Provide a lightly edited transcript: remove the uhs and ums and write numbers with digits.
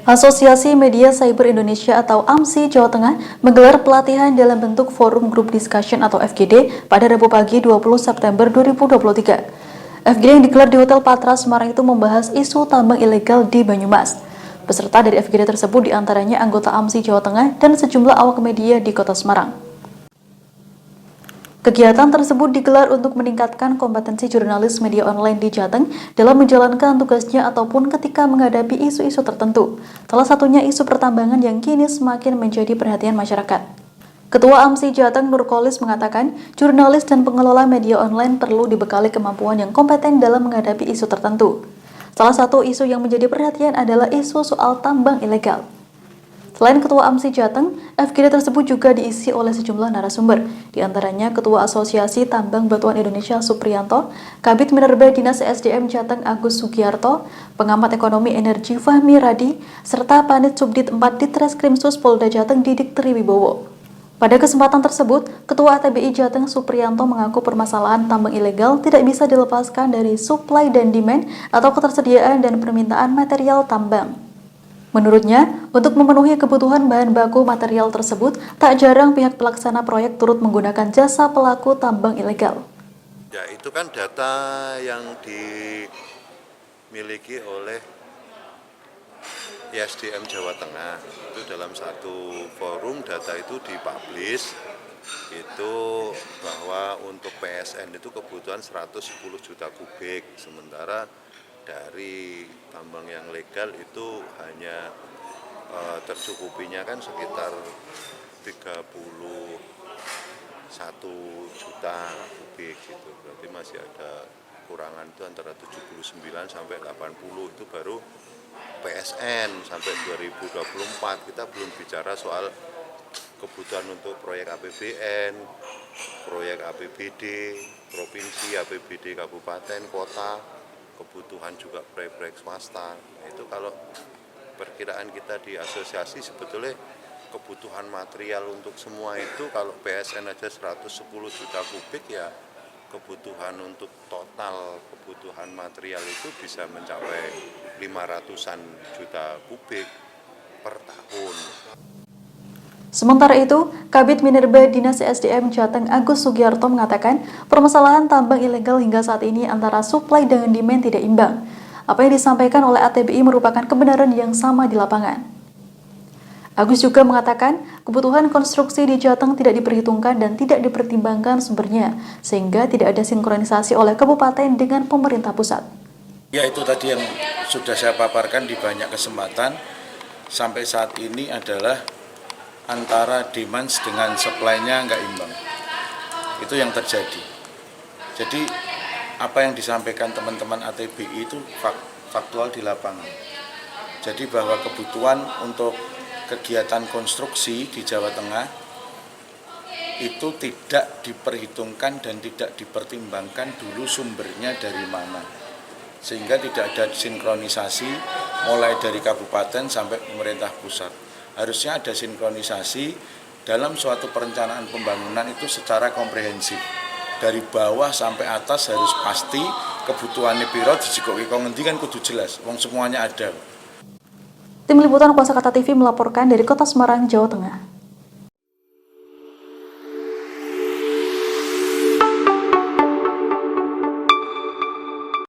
Asosiasi Media Cyber Indonesia atau AMSI Jawa Tengah menggelar pelatihan dalam bentuk Forum Group Discussion atau FGD pada Rabu pagi 20 September 2023. FGD yang digelar di Hotel Patra Semarang itu membahas isu tambang ilegal di Banyumas. Peserta dari FGD tersebut diantaranya anggota AMSI Jawa Tengah dan sejumlah awak media di Kota Semarang. Kegiatan tersebut digelar untuk meningkatkan kompetensi jurnalis media online di Jateng dalam menjalankan tugasnya ataupun ketika menghadapi isu-isu tertentu. Salah satunya isu pertambangan yang kini semakin menjadi perhatian masyarakat. Ketua AMSI Jateng Nurkolis mengatakan, jurnalis dan pengelola media online perlu dibekali kemampuan yang kompeten dalam menghadapi isu tertentu. Salah satu isu yang menjadi perhatian adalah isu soal tambang ilegal. Selain Ketua AMSI Jateng, FGD tersebut juga diisi oleh sejumlah narasumber, di antaranya Ketua Asosiasi Tambang Batuan Indonesia Supriyanto, Kabid Minerba Dinas SDM Jateng Agus Sugiyarto, Pengamat Ekonomi Energi Fahmi Radi, serta Panit Subdit 4 Ditreskrimsus Polda Jateng Didik Triwibowo. Pada kesempatan tersebut, Ketua ATBI Jateng Supriyanto mengaku permasalahan tambang ilegal tidak bisa dilepaskan dari supply dan demand atau ketersediaan dan permintaan material tambang. Menurutnya, untuk memenuhi kebutuhan bahan baku material tersebut, tak jarang pihak pelaksana proyek turut menggunakan jasa pelaku tambang ilegal. Ya, itu kan data yang dimiliki oleh ISDM Jawa Tengah. Itu dalam satu forum data itu dipublish, itu bahwa untuk PSN itu kebutuhan 110 juta kubik, sementara dari tambang yang legal itu hanya tercukupinya kan sekitar 31 juta kubik gitu. Berarti masih ada kurangan itu antara 79 sampai 80 itu baru PSN sampai 2024. Kita belum bicara soal kebutuhan untuk proyek APBN, proyek APBD, provinsi, APBD kabupaten, kota, kebutuhan juga proyek-proyek swasta. Nah, itu kalau perkiraan kita di asosiasi sebetulnya kebutuhan material untuk semua itu kalau PSN aja 110 juta kubik, ya kebutuhan untuk total kebutuhan material itu bisa mencapai 500-an juta kubik per tahun. Sementara itu, Kabid Minerba Dinas SDM Jateng Agus Sugiyarto mengatakan permasalahan tambang ilegal hingga saat ini antara supply dengan demand tidak imbang. Apa yang disampaikan oleh ATBI merupakan kebenaran yang sama di lapangan. Agus juga mengatakan kebutuhan konstruksi di Jateng tidak diperhitungkan dan tidak dipertimbangkan sumbernya, sehingga tidak ada sinkronisasi oleh kabupaten dengan pemerintah pusat. Ya, itu tadi yang sudah saya paparkan di banyak kesempatan sampai saat ini adalah antara demand dengan supply-nya nggak imbang. Itu yang terjadi. Jadi apa yang disampaikan teman-teman ATBI itu faktual di lapangan. Jadi bahwa kebutuhan untuk kegiatan konstruksi di Jawa Tengah itu tidak diperhitungkan dan tidak dipertimbangkan dulu sumbernya dari mana. Sehingga tidak ada sinkronisasi mulai dari kabupaten sampai pemerintah pusat. Harusnya ada sinkronisasi dalam suatu perencanaan pembangunan itu secara komprehensif. Dari bawah sampai atas harus pasti kebutuhannya piro dijikoki kok ngendi kan kudu jelas, wong semuanya ada. Tim Liputan Kuasa Kata TV melaporkan dari Kota Semarang, Jawa Tengah.